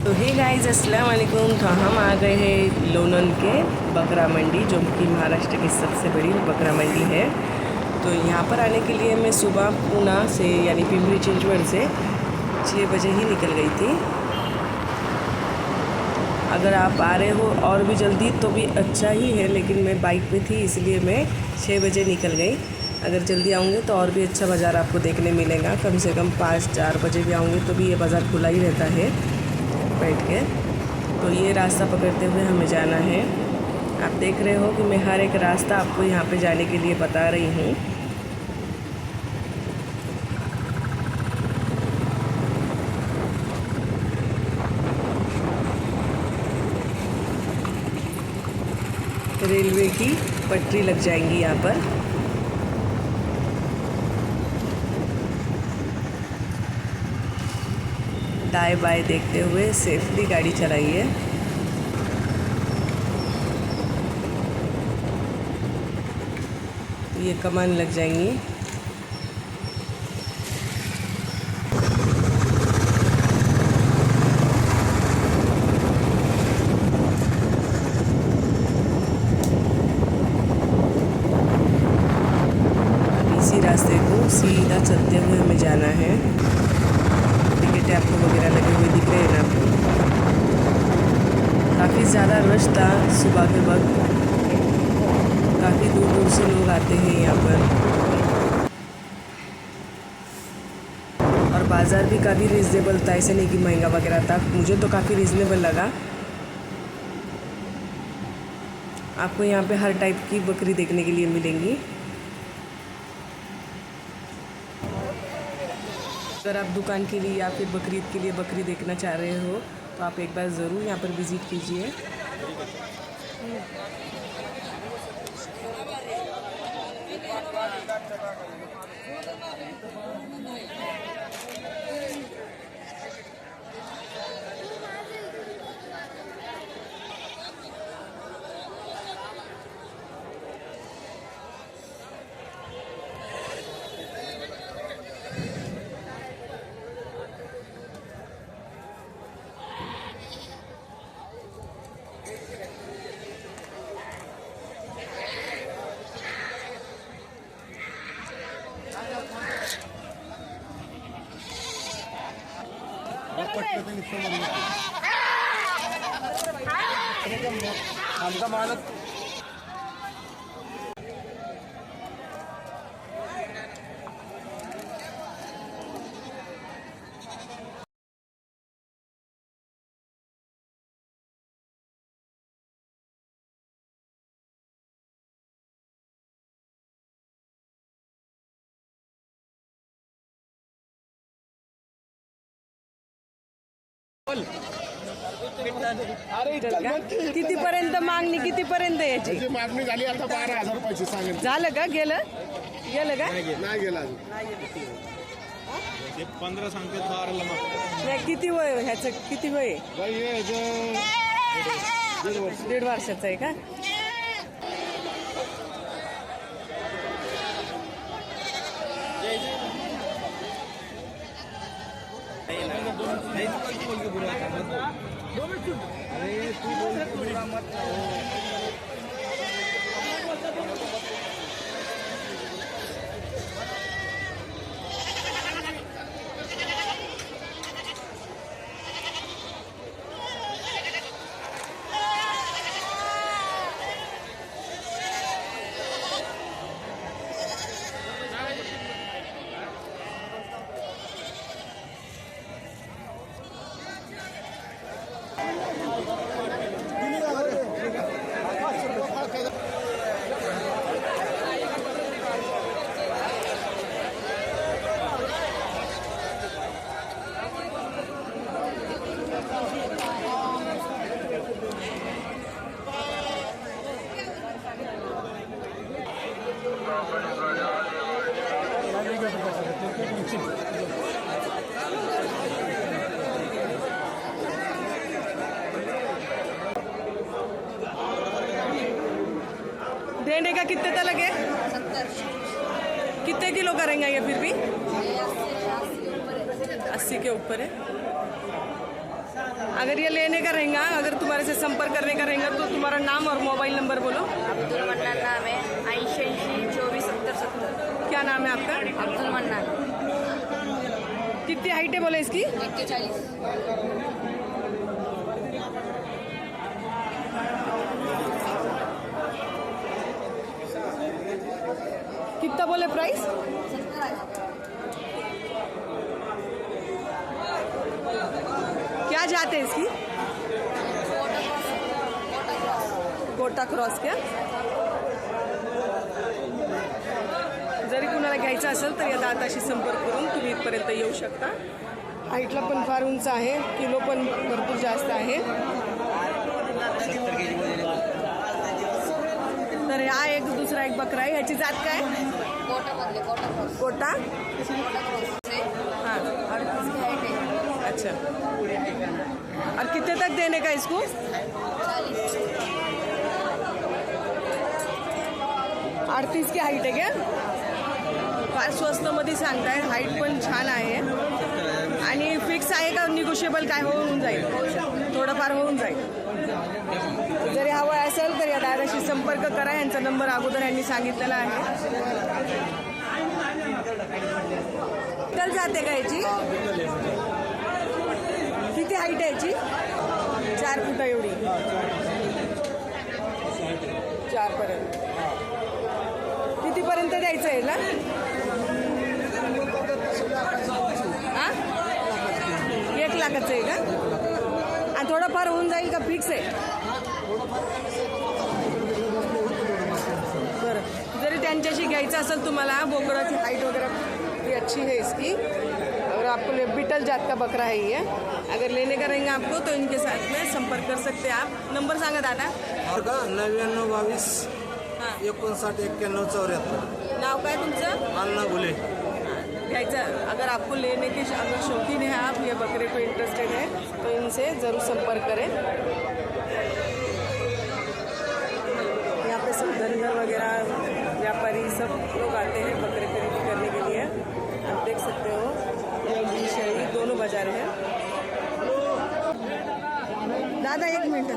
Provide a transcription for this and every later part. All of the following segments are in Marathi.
तो हे गाइस अस्सलाम वालेकुम। तो हम आ गए हैं लोनन के बकरा मंडी, जो कि महाराष्ट्र की सबसे बड़ी बकरा मंडी है। तो यहाँ पर आने के लिए मैं सुबह पूना से यानी पिंपरी चिंचवड से 6 बजे ही निकल गई थी। अगर आप आ रहे हो और भी जल्दी तो भी अच्छा ही है, लेकिन मैं बाइक पे थी इसलिए मैं 6 बजे निकल गई। अगर जल्दी आऊँगे तो और भी अच्छा बाज़ार आपको देखने मिलेगा। कम से कम 5-4 बजे भी आऊँगे तो भी ये बाज़ार खुला ही रहता है बैठ के। तो ये रास्ता पकड़ते हुए हमें जाना है। आप देख रहे हो कि मैं हर एक रास्ता आपको यहाँ पे जाने के लिए बता रही हूँ। रेलवे की पटरी लग जाएंगी यहाँ पर। दाएं बाएं देखते हुए सेफली गाड़ी चलाइए। ये कमान लग जाएंगी। इसी रास्ते को सीधा चलते हुए हमें जाना है। टिकट आपको वगैरह लगे हुए दिख रहे हैं ना आपको। काफ़ी ज़्यादा रश था सुबह के वक्त। काफ़ी दूर दूर से लोग आते हैं यहाँ पर। और बाज़ार भी काफ़ी रिजनेबल था, ऐसे नहीं कि महंगा वगैरह था। मुझे तो काफ़ी रिजनेबल लगा। आपको यहाँ पे हर टाइप की बकरी देखने के लिए मिलेंगी। अगर आप दुकान के लिए या फिर बकरीद के लिए बकरी देखना चाह रहे हो तो आप एक बार ज़रूर यहाँ पर विज़िट कीजिए। आमचा मालक कितीपर्यंत मागणी, कितीपर्यंत याची जी मागणी झाली आता 12,000 रुपयाची सांगितलं. झालं का? गेलं का? नाही गेला अजून. 15 सांगतात 12ला मागतात. नाही, किती वय ह्याचं? किती वय? बाई हे जे 1.5 वर्षाचं आहे का? डेंडे का कितने तक लगे? 70। कितने किलो करेंगे ये फिर भी? 80 के ऊपर है। अगर ये लेने का रहेगा, अगर तुम्हारे से संपर्क करने का रहेगा तो तुम्हारा नाम और मोबाइल नंबर बोलो। अब्दुल मन्नान नाम है, 88-24-70-70। क्या नाम है आपका? अब्दुल मन्नान। कितनी हाइट है बोले इसकी? 140। कितना बोले प्राइस? क्या जाते हैं इसकी? कोटा क्रॉस क्या? जरी कुणाला घ्यायचं असेल तर या दादाशी संपर्क करून तुम्ही इथपर्यंत येऊ शकता। हाईटला पण फार उंच आहे, किलो पण भरपूर जास्त आहे। तर हा एक दुसरा एक बकरा आहे, याची जात काय? कोटा। हाँ, अच्छा। और कितने तक देने का इसको? 38 की हाईट आहे क्या? फार स्वस्तमध्ये सांगताय, हाईट पण छान आहे आणि फिक्स आहे का निगोशिएबल काय होऊन जाईल? थोडंफार होऊन जाईल। जरी हवं असेल तर या दादाशी संपर्क करा, यांचा नंबर अगोदर यांनी सांगितलेला आहे। कल जाते का याची? किती हाईट आहे याची? 4 फूट एवढी, 4 पर्यंत। कितीपर्यंत द्यायचं आहे ना? हां, 1 लाखाचं आहे का? आणि थोडंफार होऊन जाईल का फिक्स आहे? बरं, जरी त्यांच्याशी घ्यायचं असेल तुम्हाला, बोकडाची हाइट वगैरह भी अच्छी है इसकी, और आपको बीटल जात का बकरा है ये। अगर लेने का रहेंगे आपको तो इनके साथ में संपर्क कर सकते हैं आप। नंबर सांगा दादा। 9922 हां, 59 91 74। नाव काय तुमचं? अन्ना भुले। घ्यायचा, अगर आपको लेने की अगर शौकीन है, आप ये बकरे को इंटरेस्टेड है तो इनसे ज़रूर संपर्क करें। यहाँ पे सब धनगर वगैरह व्यापारी सब लोग आते हैं बकरे खरीदी करने के लिए। आप देख सकते हो, ये शहरी दोनों बाजार हैं। दादा 1 मिनट।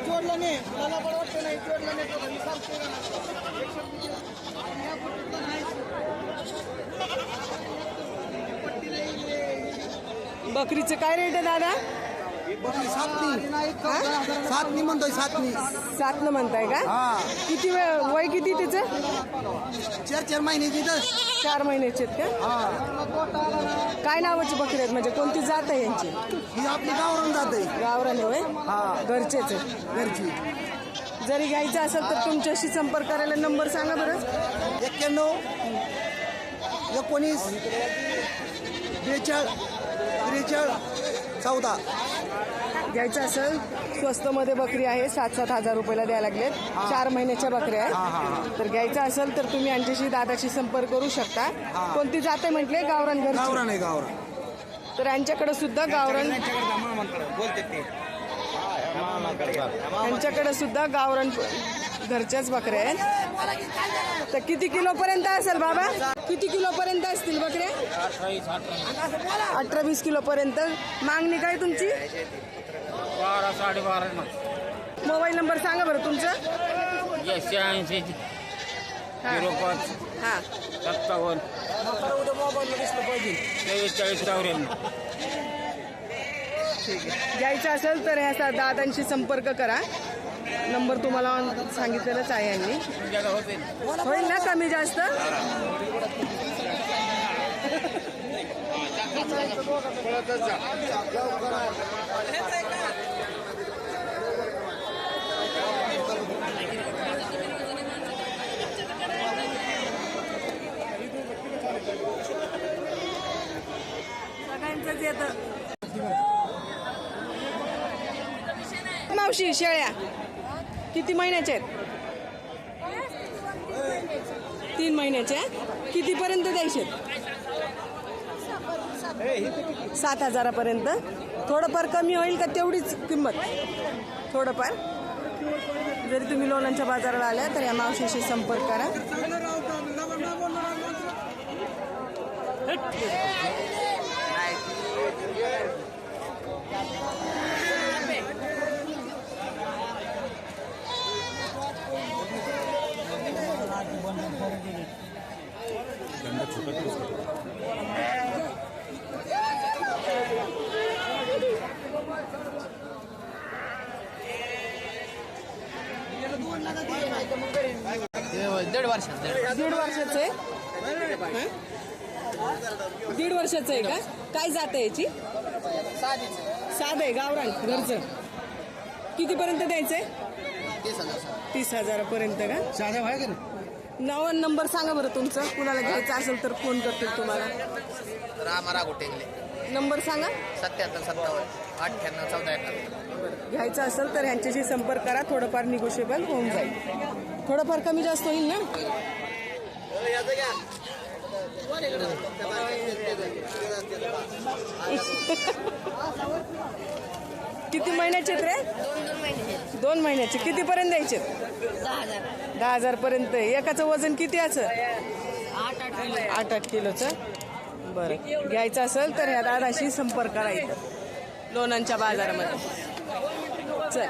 जोडलं नाही मला परवडतं नाही, जोडलं नाही तर घरी सांगते का? बकरीचं काय रेट आहे दादा? सातनी म्हणतोय, सातनी 7 न म्हणताय का? किती वेळ वय किती तिचं? 4 महिन्याची तर 4 महिन्याचे आहेत का? काय नावाची बकरी आहेत, म्हणजे कोणती जात आहे यांची? ही आपली गावरून जाते, गावरान होय? घरचेच आहे घरची। जरी घ्यायचं असेल तर तुमच्याशी संपर्क करायला नंबर सांगा बरं। 91 19 42 43 14। घ्यायचं असेल स्वस्तमध्ये बकरी आहे, 7-7 हजार रुपयाला द्यायला लागलेत। 4 महिन्याच्या बकऱ्या आहेत। तर घ्यायचं असेल तर तुम्ही यांच्याशी दादाशी संपर्क करू शकता। कोणती जाते म्हटले? गावरान घरची? गावरान आहे, गावरान। तर यांच्याकडे सुद्धा गावरान, यांच्याकडे सुद्धा गावरान घरच्याच बकऱ्या आहेत। तर किती किलो पर्यंत असेल बाबा? किती किलो पर्यंत असतील बकऱ्या? 18-20 किलो पर्यंत। मागणी काय तुमची? 12 12.5 मोबाईल नंबर सांगा बरं तुमचं। 86 05 हां, 57 43 ठीक आहे। घ्यायचं असेल तर ह्या दादांशी संपर्क करा। नंबर तुम्हाला सांगितलेलंच आहे यांनी। होईल ना कमी जास्त? सगळ्यांचंच येतं। मावशी शेळ्या किती महिन्याच्या आहेत? 3 महिन्याच्या। कितीपर्यंत द्यायचे? 7 हजारापर्यंत। थोडंफार कमी होईल का तेवढीच किंमत? थोडंफार। जरी तुम्ही लोणांच्या बाजाराला आल्या तर या मावशीशी संपर्क करा। दीड वर्षाचं आहे. हं? दीड वर्षाचं आहे का? काय जात आहे याची? साध आहे, गावरान घरचं. कितीपर्यंत द्यायचंय? 30,000पर्यंत का? साधा आहे का नाव आणि नंबर सांगा बरं तुमचं. कुणाला घ्यायचं असेल तर फोन करतील तुम्हाला. रामारा गोटेंगले नंबर सांगा. 77 57 98 14 घ्यायचं असेल तर ह्यांच्याशी संपर्क करा. थोडंफार निगोशिएबल होऊन जाईल. थोडंफार कमी जास्त होईल ना. किती महिन्याचे रे? 2 महिन्याचे. कितीपर्यंत द्यायचे? 10,000पर्यंत. एकाचं वजन किती याचं? 8-8 किलोचं. बरं, घ्यायचं असेल तर ह्या दादाशी संपर्क करायचा लोणंदच्या बाजारामध्ये. चल.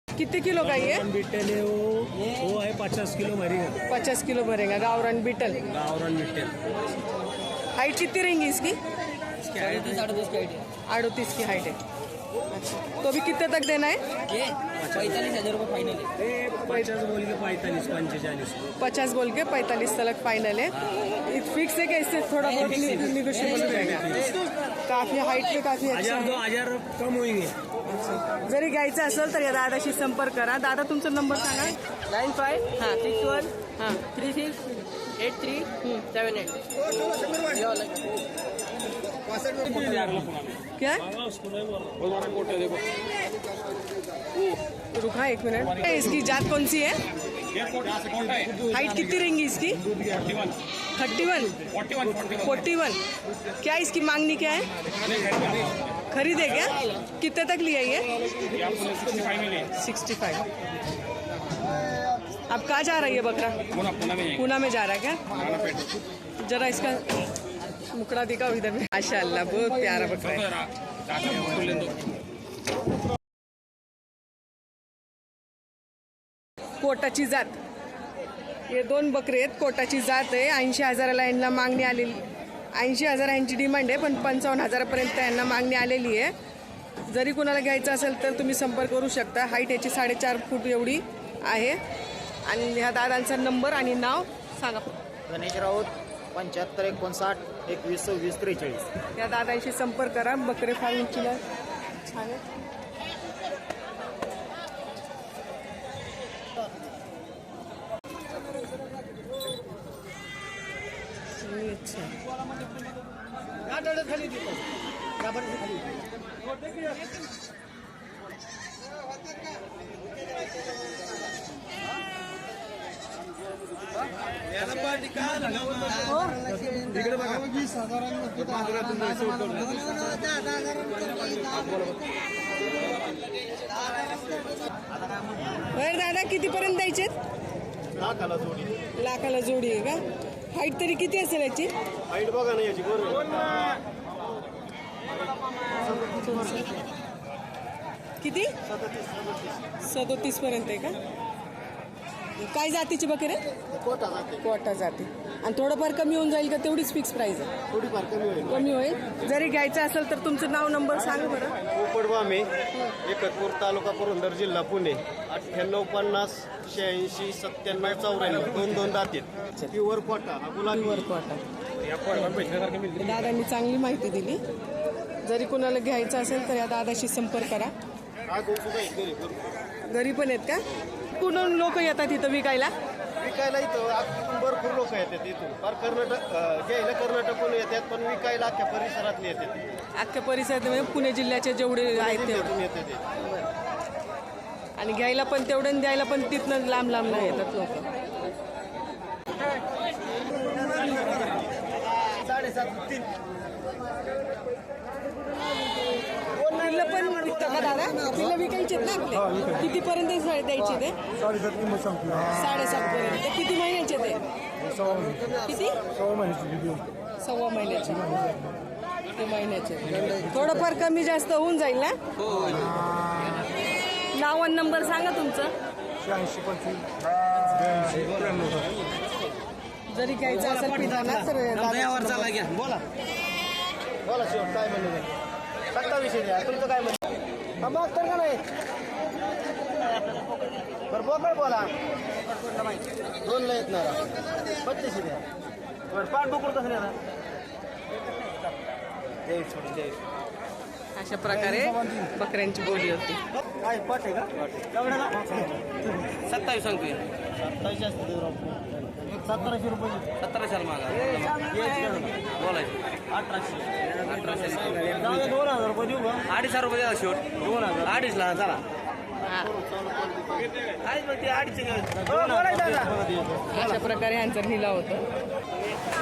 किती किलो का ये? बीटल है वो है 50 किलो भरेगा. 50 किलो भरेगा. गावरान बीटल. गावरान बीटल. हाइट कितनी रहेंगी इसकी? 38 की हाइट है. अच्छा, तो अभी कितने तक देना है? 45,000 रुपये फाइनल है. 50 बोल के 45 45. 50 बोल के 45 तक फाइनल है. फिक्स है क्या? इससे थोड़ा बहुत निगोशिएबल रहेगा. काफी हाइट पे काफी अच्छा 1000 कम होंगे. जरी घ्यायचं असेल तर या दादाशी संपर्क करा. दादा तुमचा नंबर सांगा. 9561368378. क्या रुका 1 मिनट. इसकी जात कौन सी है? हाइट कितनी रहेंगी इसकी? 41. क्या इसकी मांगनी क्या है? खरीद है क्या? कितने तक लिया ये? 65. अब कहाँ जा रहा है ये बकरा? पूना में जा रहा है क्या? जरा इसका मुकड़ा दिखाओ इधर में. माशाअल्लाह, बहुत प्यारा बकरा है. कोटाची जात. हे 2 बकरे आहेत. कोटाची जात आहे. 80,000ला यांना मागणी आलेली. 80,000 यांची डिमांड आहे, पण 55,000पर्यंत यांना मागणी आलेली आहे. जरी कोणाला घ्यायचं असेल तर तुम्ही संपर्क करू शकता. हाईट याची 4.5 फूट एवढी आहे. आणि ह्या दादांचा नंबर आणि नाव सांगा. गणेश राऊत 75 59 21 26 43. या दादांशी संपर्क करा. बकरे फार उंचीला छान आहे. अच्छा. दादा कितीपर्यंत द्यायचे? लाखाला जोडी आहे का? हाईट तरी किती असेल याची? हाईट बघा ना याची किती? 37 पर्यंत आहे का? काय जातीची बकरे? कोटा जाती. आणि थोडंफार कमी होऊन जाईल का? तेवढीच फिक्स प्राइस आहे? थोडीफार कमी होईल. जरी घ्यायचं असेल तर तुमचं नाव नंबर सांगा बरं. पोपडवामे, एकतपूर तालुका पुरंदर जिल्हा पुणे. 98 50 86 97 94. 2 दातीत. प्युअर कोटा. वर कोटा. दादांनी चांगली माहिती दिली. जरी कोणाला घ्यायचं असेल तर या दादाशी संपर्क करा. घरी पण आहेत का? कुठून लोक येतात इथं विकायला? विकायला इथं इथून भरपूर लोक येतात इथून फार कर्नाटक घ्यायला कर्नाटकहून येतात पण विकायला अख्ख्या परिसरातले येतात. अख्ख्या परिसरात म्हणजे पुणे जेवढे आहेत तेवढे जिल्ह्यातून येतात ते. आणि घ्यायला पण तेवढं आणि द्यायला पण तिथनं लांब लांब नाही येतात लोक. 7.5 पिल्लं पण विकता का दादा? पिल्लं विकायचे ना आपले? कितीपर्यंत द्यायचे ते? 7.5 पर्यंत. किती महिन्याचे ते? किती? 1.25 महिन्याचे. किती महिन्याचे? थोडंफार कमी जास्त होऊन जाईल ना? नाव आणि नंबर सांगा तुमचं. जरी घ्यायचं असेल पिठाना तर बोला बोला शेवट काय म्हणलं 27 द्या तुमचं काय म्हणलं मग तर का नाही बरं बोल बोला 2 ला येत नाही 25 द्या बरं पाठ बकुळ कसं देणार अशा प्रकारे बकऱ्यांची बोली होती. काय पाठ आहे का केवढ्याला 27 सांगतोय 27 जास्त देऊ राव 1700 रुपये 1700 मागा बोलायचं 1800 2000 रुपये देऊ का 2,500 रुपये द्या शेवट 2000 2,500 ला चला काहीच मग ते 2,500 अशा प्रकारे ह्यांचा लिहिला होता.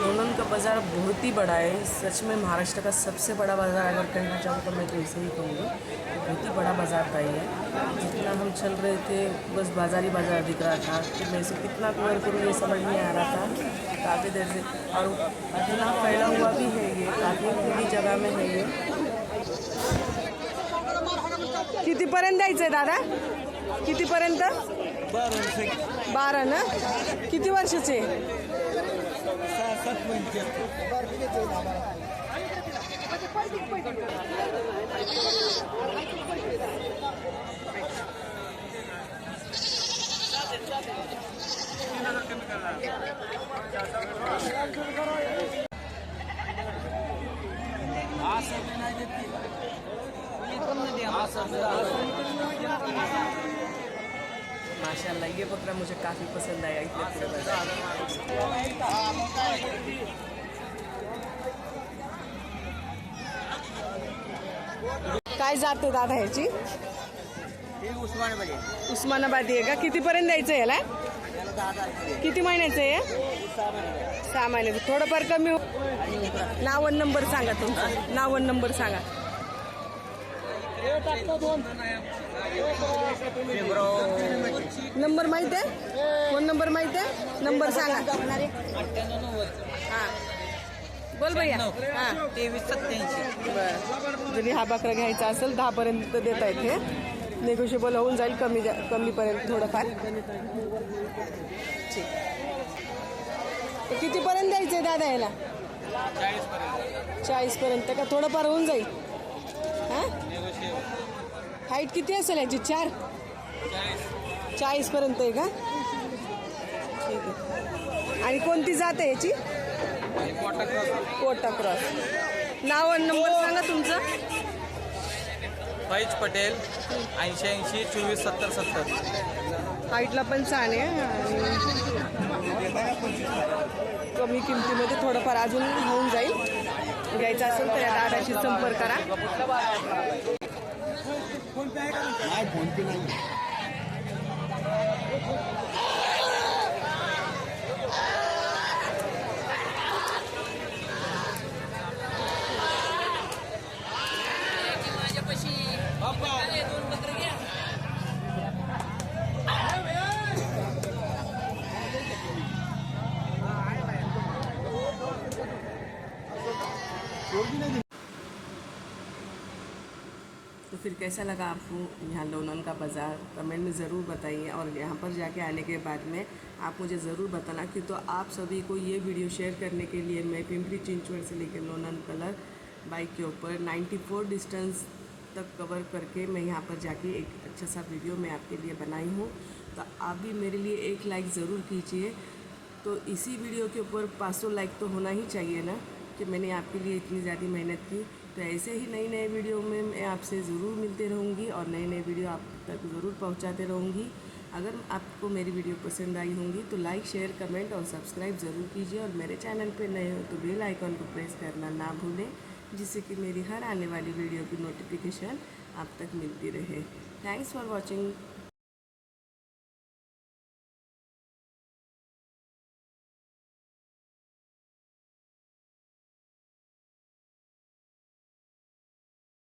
लोनन का बाज़ार बहुत ही बड़ा है. सच में महाराष्ट्र का सबसे बड़ा बाज़ार अगर कहना चाहूँ तो मैं तो इसे ही कहूँगी. तो बहुत ही बड़ा बाज़ार था ये. जितना हम चल रहे थे बस बाज़ार ही बाज़ार दिख रहा था. कि मैं इसे कितना कवर करूँ ये समझ नहीं आ रहा था काफ़ी देर से. और इतना फैला हुआ भी है ये, काफ़ी खुली जगह में है ये. कितीपर्यंत द्यायचं आहे दादा? कितीपर्यंत? 12 ना? किती वर्षाचे? 7 महिने. माशाल्लाह ये बकरा मुझे काफ़ी पसंद आया इतने पूरे बाज़ार. काय जाते दादा ह्याची? उस्मानाबादी आहे का? कितीपर्यंत द्यायचं याला? किती महिन्याचं आहे? 6 महिन्याचं. थोडंफार कमी नाव आणि नंबर सांगा तुमचं. नाव आणि नंबर सांगा. नंबर माहित आहे? फोन नंबर माहित आहे? नंबर सांगा. हां बोल भैया. हां 2387. बरं. जरी हा बकरा घ्यायचा असेल 10 पर्यंत देता येते. नेगोशिएबल होऊन जाईल कमीपर्यंत थोडंफार. ठीक. तर कितीपर्यंत द्यायचं आहे दादा याला? 40 पर्यंत का? थोडंफार होऊन जाईल. हां हाईट किती असेल याची? 40 पर्यंत आहे का? ठीक आहे. आणि कोणती जात आहे याची? कोटा क्रॉस. नाव आणि नंबर सांगा तुमचं. फैज पटेल 88 24 70 70. हाईटला पण छान आहे आणि कमी किमतीमध्ये थोडंफार अजून होऊन जाईल. घ्यायचं असेल तर या दादाशी संपर्क करा. तो फिर कैसा लगा आपको यहाँ लोनन का बाज़ार? कमेंट में ज़रूर बताइए. और यहाँ पर जाके आने के बाद में आप मुझे ज़रूर बताना कि तो आप सभी को ये वीडियो शेयर करने के लिए मैं पिंपरी चिंचवड़ से लेकर लोनन कलर बाइक के ऊपर 94 डिस्टेंस तक कवर करके मैं यहाँ पर जाके एक अच्छा सा वीडियो मैं आपके लिए बनाई हूँ. तो आप भी मेरे लिए एक लाइक ज़रूर कीजिए. तो इसी वीडियो के ऊपर 500 लाइक तो होना ही चाहिए ना, कि मैंने आपके लिए इतनी ज़्यादा मेहनत की. तो ऐसे ही नई नए वीडियो में मैं आपसे ज़रूर मिलते रहूँगी और नए नए वीडियो आप तक ज़रूर पहुँचाते रहूँगी. अगर आपको मेरी वीडियो पसंद आई होंगी तो लाइक शेयर कमेंट और सब्सक्राइब ज़रूर कीजिए और मेरे चैनल पे नए हो तो बेल आइकॉन को प्रेस करना ना भूलें, जिससे कि मेरी हर आने वाली वीडियो की नोटिफिकेशन आप तक मिलती रहे। Thanks for watching.